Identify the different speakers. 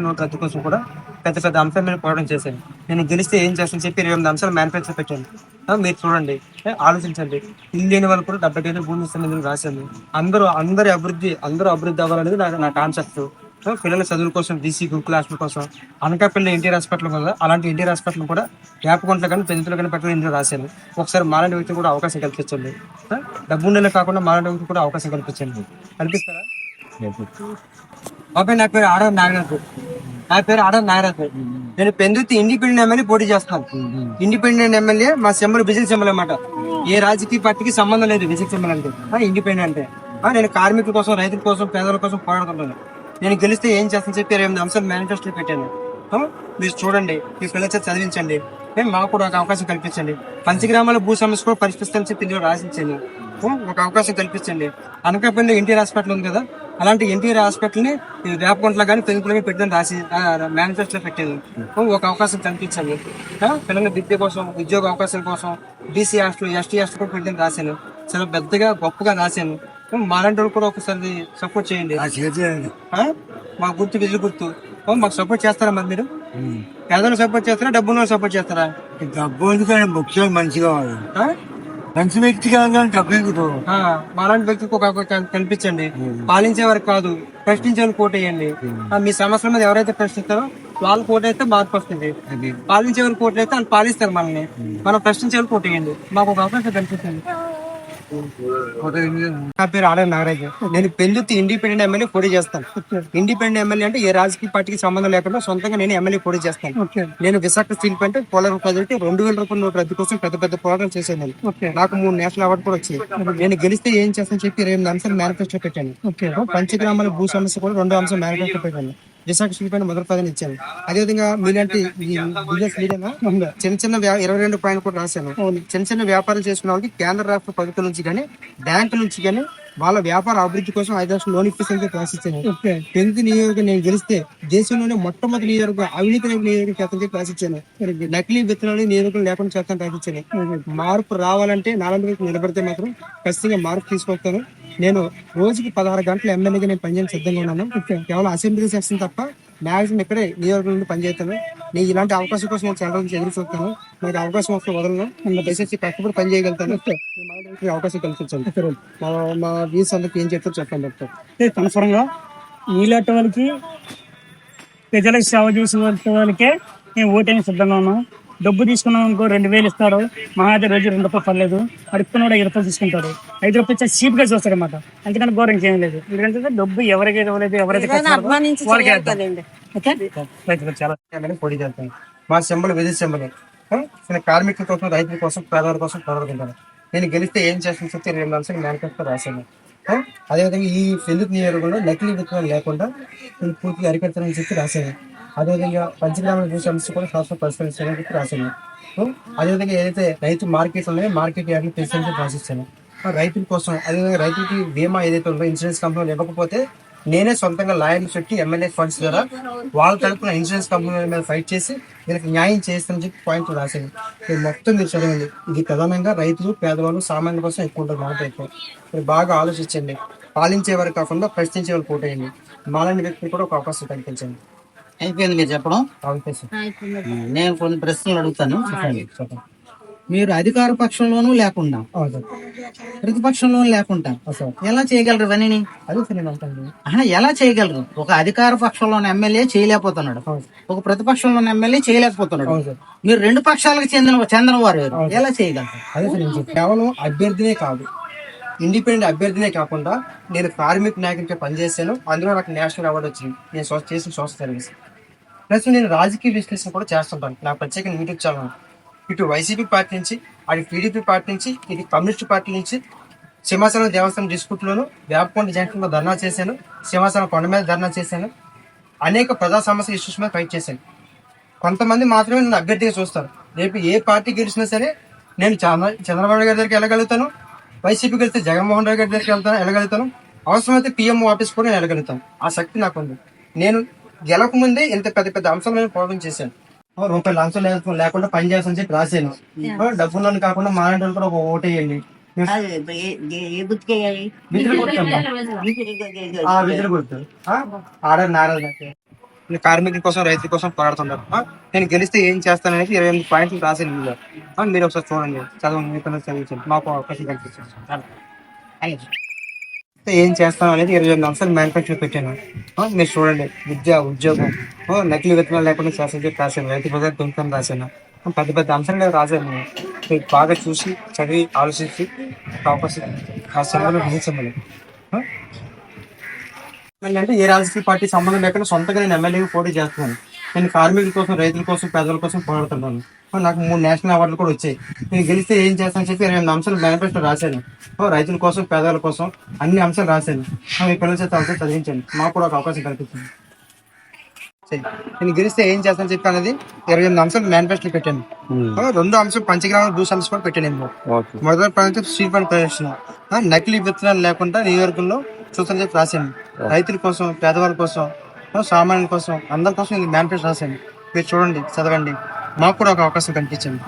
Speaker 1: Note రద్దు కోసం కూడా పెద్ద పెద్ద అంశాలు మీద పోరాటం చేశాను. నేను గెలిస్తే ఏం చేస్తాను చెప్పి 28 అంశాలు మేనిఫెస్టో పెట్టాను. మీరు చూడండి, ఆలోచించండి. ఇల్లు లేని వాళ్ళు కూడా 70 గజాల భూమి ఇస్తానని రాశాను. అందరూ అభివృద్ధి అవ్వాలనేది నా కాన్సెప్ట్. పిల్లల చదువుల కోసం, బీసీ గురుకుల హాస్టల్ కోసం, అనకాపల్లి ఎన్టీఆర్ హాస్పిటల్ కదా, అలాంటి ఎన్టీఆర్ హాస్పిటల్ కూడా వేపగుంటలో కానీ పెంచులు కానీ పెట్టాలని ఇందులో రాశాను. ఒకసారి మాలాంటి వ్యక్తి కూడా అవకాశం కల్పించండి. డబ్బు ఉండేలా కాకుండా మాలాంటి వ్యక్తి కూడా అవకాశం కల్పించండి. కల్పిస్తారా? బాబాయ్, నా పేరు ఆడవ నాగరాజు. నేను పెందుర్తి ఇండిపెండెంట్ ఎమ్మెల్యే పోటీ చేస్తాను. ఇండిపెండెంట్ ఎమ్మెల్యే మా సింబల్ విజిల్ సింబల్ అన్నమాట. ఏ రాజకీయ పార్టీకి సంబంధం లేదు విజిల్ సింబల్ అంటే. ఇండిపెండెంట్ అంటే నేను కార్మికుల కోసం, రైతుల కోసం, పేదల కోసం పోరాడుతుంటాను. నేను గెలిస్తే ఏం చేస్తాను చెప్పి 28 అంశాలు మేనిఫెస్టో పెట్టాను. మీరు చూడండి, మీ పిల్లల చేత చదివించండి, మాకు కూడా ఒక అవకాశం కల్పించండి. పంచగ్రామాల భూ సమస్య కూడా పరిష్కరిస్తానని చెప్పి ఇందులో రాసించండి. ఒక అవకాశం కల్పించండి. అనకాపల్లిలో ఎన్టీఆర్ హాస్పిటల్ ఉంది కదా, అలాంటి ఎన్టీఆర్ హాస్పిటల్ ని వేపగుంటలో కానీ పెంకులో పెట్టని రాసి మేనిఫెస్టో పెట్టాను. ఒక అవకాశం కల్పించండి. పిల్లల విద్య కోసం, ఉద్యోగ అవకాశాల కోసం, బీసీ హాస్టల్, ఎస్టీ హాస్టల్ కూడా పెట్టని రాశాను. చాలా పెద్దగా గొప్పగా రాశాను. మాలాంటి వాళ్ళు కూడా ఒకసారి సపోర్ట్ చేయండి. మా గుర్తు విజులు గుర్తు. మాకు సపోర్ట్ చేస్తారా? మరి మీరు పేదలు సపోర్ట్ చేస్తారా, డబ్బున్న సపోర్ట్ చేస్తారా?
Speaker 2: డబ్బు ఎందుకంటే ముఖ్యం మంచిగా మంచి వ్యక్తి కాదు, డబ్బు
Speaker 1: మాలాంటి వ్యక్తికి ఒక కల్పించండి. పాలించే వారికి కాదు, ప్రశ్నించే వాళ్ళు కోట్ వేయండి. మీ సమస్యల మీద ఎవరైతే ప్రశ్నిస్తారో వాళ్ళు కోట్ అయితే మార్పు వస్తుంది. పాలించే వాళ్ళు కోట్ అయితే వాళ్ళు పాలిస్తారు మనల్ని. మనం ప్రశ్నించే వాళ్ళు కోట్ వేయండి. మాకు ఒక అవకాశం కల్పించండి. నా పేరు ఆడవ నాగరాజు. నేను పెందుర్తి ఇండిపెండెంట్ ఎమ్మెల్యే పోటీ చేస్తాను. ఇండిపెండెంట్ ఎమ్మెల్యే అంటే ఏ రాజకీయ పార్టీకి సంబంధం లేకుండా సొంతంగా నేను ఎమ్మెల్యే పోటీ చేస్తాను. నేను Visakha steel plant Polavaram project 2000 రూపాయల నోటు రద్దు కోసం పెద్ద పెద్ద పోరాటం చేశాను. నాకు 3 నేషనల్ అవార్డు కూడా వచ్చాయి. నేను గెలిస్తే ఏం చేస్తాను చెప్పి 28 అంశాలు మేనిఫెస్టో పెట్టాను. పంచగ్రామాల భూ సమస్య కూడా 2 అంశాలు మేనిఫెస్టో పెట్టాను. విశాఖ స్టీల్ ప్లాంట్ మొదటి పదవి ఇచ్చాను. అదేవిధంగా మీలాంటి బిజినెస్ లీడర్ చిన్న చిన్న 22 పాయింట్ కూడా రాశాను. చిన్న వ్యాపారం చేసుకున్న వాళ్ళకి కేంద్ర రాష్ట్ర ప్రభుత్వం నుంచి కానీ, బ్యాంకు నుంచి కానీ వాళ్ళ వ్యాపార అభివృద్ధి కోసం 5 లక్షల లోన్ ఇప్పిస్తే రాసిచ్చాను. పెందు నియోజకవర్గం నేను గెలిస్తే దేశంలోనే మొట్టమొదటి నియోజకవర్గం అవినీతి నియోజకవర్గం చేతని చెప్పి రాసిచ్చాను. నకిలీ విత్తనాలు నియోజకవర్గం లేకుండా చేస్తాను రాసిచ్చాను. మార్పు రావాలంటే నాలుగు వైపు నిలబడితే మాత్రం ఖచ్చితంగా మార్పు తీసుకొస్తాను. నేను రోజుకి 16 గంటలు ఎమ్మెల్యేగా నేను పనిచేయడం సిద్ధంగా ఉన్నాను. కేవలం అసెంబ్లీ సెక్షన్ తప్ప మ్యాక్సిమం ఇక్కడే నియోజకవర్గం నుండి పనిచేస్తాను. నేను ఇలాంటి అవకాశం కోసం నేను చాలా రోజులు ఎదురు చూస్తాను. నాకు అవకాశం వస్తే వదలను. దయచేసి కష్టపడి పని చేయగలుగుతాను. అవకాశం కల్పించండి. మా వ్యూస్ అందరికి ఏం చెప్తారు చెప్పండి.
Speaker 3: కన్ఫర్మ్గా మీలాంటి వాళ్ళకి, ప్రజలకు సేవ చేసే వాళ్ళకే మేము ఓటేని సిద్ధంగా ఉన్నాం. డబ్బు తీసుకున్నాం అనుకో 2000 ఇస్తారు, మహాదే రోజు 2 రూపాయలు పర్లేదు. అడుక్కున్న 5 రూపాయలు తీసుకుంటారు. 5 రూపాయలు చీప్ గా చూస్తారు అనమాట. అందుకని గౌరవం ఏం లేదు. ఎందుకంటే డబ్బు ఎవరికి ఇవ్వలేదు, ఎవరైతే
Speaker 1: పోటీ చేస్తాను. మా సింబల్ విద్యుత్ సింబల్. కార్మికుల కోసం, రైతుల కోసం, పేదల కోసం పోరాడుకుంటాను. నేను గెలిస్తే ఏం చేస్తాను చెప్తే 2 అంశాలు మేనిఫెస్టో రాశాను. అదేవిధంగా ఈ పెందుర్తి నియోజకవర్గంలో నకిలీ విత్తనాలు లేకుండా నేను పూర్తిగా అరికడతానని చెప్పి రాశాను. అదేవిధంగా పంచగ్రామాల భూ సమస్య కూడా శాస్త్ర పరిష్కరించాలని చెప్పి రాశాను. అదేవిధంగా ఏదైతే రైతు మార్కెట్ ఉన్నాయో మార్కెట్ యార్డ్లు పెంచాలని చెప్పి రాసిస్తాను. రైతుల కోసం, అదేవిధంగా రైతులకి బీమా ఏదైతే ఉందో ఇన్సూరెన్స్ కంపెనీలు ఇవ్వకపోతే నేనే సొంతంగా లాయర్లు పెట్టి ఎమ్మెల్యే ఫండ్స్ ద్వారా వాళ్ళ తరపున ఇన్సూరెన్స్ కంపెనీల మీద ఫైట్ చేసి వీళ్ళకి న్యాయం చేస్తానని చెప్పి పాయింట్ రాశాను. మీరు మొత్తం మీరు చదవండి. ఇది ప్రధానంగా రైతులు, పేదవాళ్ళు, సామాన్యుల కోసం ఎక్కువ ఉంటుంది. మాట ఎక్కువ మీరు బాగా ఆలోచించండి. పాలించేవారు కాకుండా ప్రశ్నించేవారు పోటేయండి. మాలాంటి వ్యక్తులు కూడా ఒక అవకాశం కల్పించండి.
Speaker 4: అయిపోయింది మీరు చెప్పడం. నేను కొన్ని ప్రశ్నలు అడుగుతాను. మీరు అధికార పక్షంలోనూ లేకుండా, ప్రతిపక్షంలోనూ లేకుండా ఎలా చేయగలరు ఇవన్నీ? ఎలా చేయగలరు? ఒక అధికార పక్షంలోని ఎమ్మెల్యే చేయలేకపోతున్నాడు, ఒక ప్రతిపక్షంలోని ఎమ్మెల్యే చేయలేకపోతున్నాడు. మీరు 2 పక్షాలకు చెందిన వారు ఎలా చేయగలరు?
Speaker 1: అదే కేవలం అభ్యర్థినే కాదు, ఇండిపెండెంట్ అభ్యర్థినే కాకుండా నేను కార్మిక నాయకుడిగా పనిచేశాను. అందులో నాకు నేషనల్ అవార్డు వచ్చింది. నేను చేసిన సోషల్ సర్వీస్. ప్లస్ నేను రాజకీయ విశ్లేషణ కూడా చేస్తుంటాను. నాకు ప్రత్యేక యూట్యూబ్ ఛానల్. ఇటు వైసీపీ పార్టీ నుంచి, అటు టీడీపీ పార్టీ నుంచి, ఇటు కమ్యూనిస్ట్ పార్టీ నుంచి సింహాచలం దేవస్థానం డిస్ప్యూట్లోను, వేపకొండ జంక్షన్లో ధర్నా చేశాను. సింహాచలం కొండ మీద ధర్నా చేశాను. అనేక ప్రజా సమస్య ఇష్యూస్ మీద ఫైట్ చేశాను. కొంతమంది మాత్రమే నన్ను అభ్యర్థిగా చూస్తారు. రేపు ఏ పార్టీ గెలిచినా సరే నేను చంద్రబాబు గారి దగ్గరికి వెళ్ళగలుగుతాను. వైసీపీకి వెళ్తే జగన్మోహన్ రెడ్డి గారి దగ్గరికి వెళ్ళగలుగుతాను. అవసరమైతే పిఎంఓ ఆఫీస్ కూడా నేను వెళ్ళగలుగుతాను. ఆ శక్తి నాకు ఉంది. నేను గెలకముందే ఇంత పెద్ద పెద్ద అంశాలు నేను పోరాటం చేశాను. రూపాయలు లంచం లేకుండా పని చేస్తానని చెప్పి రాశాను. డబ్బులను కాకుండా మాలాంటి కూడా ఒక ఓటేయండి. విధులు గుర్తు ఆడ నారాయణ నేను కార్మికుల కోసం రైతుల కోసం పోరాడుతున్నాను. నేను గెలిస్తే ఏం చేస్తాననేది 28 పాయింట్లు రాశాను ఇందులో. మీరు ఒకసారి చూడండి, చదవండి, మీ పిల్లలు చదివించండి, మాకు అవకాశం కల్పించండి. ఏం చేస్తాను అనేది 28 అంశాలు మేనిఫెస్టో పెట్టాను. మీరు చూడండి, విద్య, ఉద్యోగం, నకిలీ విత్తనాలు లేకుండా శాసనం రాశాను, రైతు బజార్ పెంపకం రాశాను, పెద్ద పెద్ద అంశాలు రాశాను. మీరు బాగా చూసి చదివి ఆలోచించి అవకాశం ఆ శ్రమను గ్రహించమని. అంటే ఏ రాజకీయ పార్టీ సంబంధం లేకుండా సొంతంగా నేను ఎమ్మెల్యేగా పోటీ చేస్తున్నాను. నేను కార్మికుల కోసం, రైతుల కోసం, పేదల కోసం పోరాడుతున్నాను. నాకు 3 నేషనల్ అవార్డులు కూడా వచ్చాయి. నేను గెలిస్తే ఏం చేస్తానని చెప్పి 28 అంశాలు మేనిఫెస్టో రాశాను. రైతుల కోసం, పేదల కోసం అన్ని అంశాలు రాశాను. మీ పిల్లల చేత అవకాశం చదివించండి, మాకు కూడా ఒక అవకాశం కల్పించండి. నేను గెలిస్తే ఏం చేస్తానని చెప్పి అనేది 28 అంశాలు మేనిఫెస్టో పెట్టాను. 2 అంశం పంచగ్రామ భూ సమస్య కూడా పెట్టాను. మొదటి ప్రాంతం స్ట్రీట్ ఫండ్ ప్రదర్శన, నకిలీ విత్తనాలు లేకుండా నియోజకవర్గంలో చూసాను చెప్పి రాశాను. రైతుల కోసం, పేదవాళ్ళ కోసం, సామాన్యుల కోసం, అందరి కోసం ఇది మేనిఫెస్టో రాశాను. మీరు చూడండి, చదవండి, మాకు కూడా ఒక అవకాశం కల్పించండి.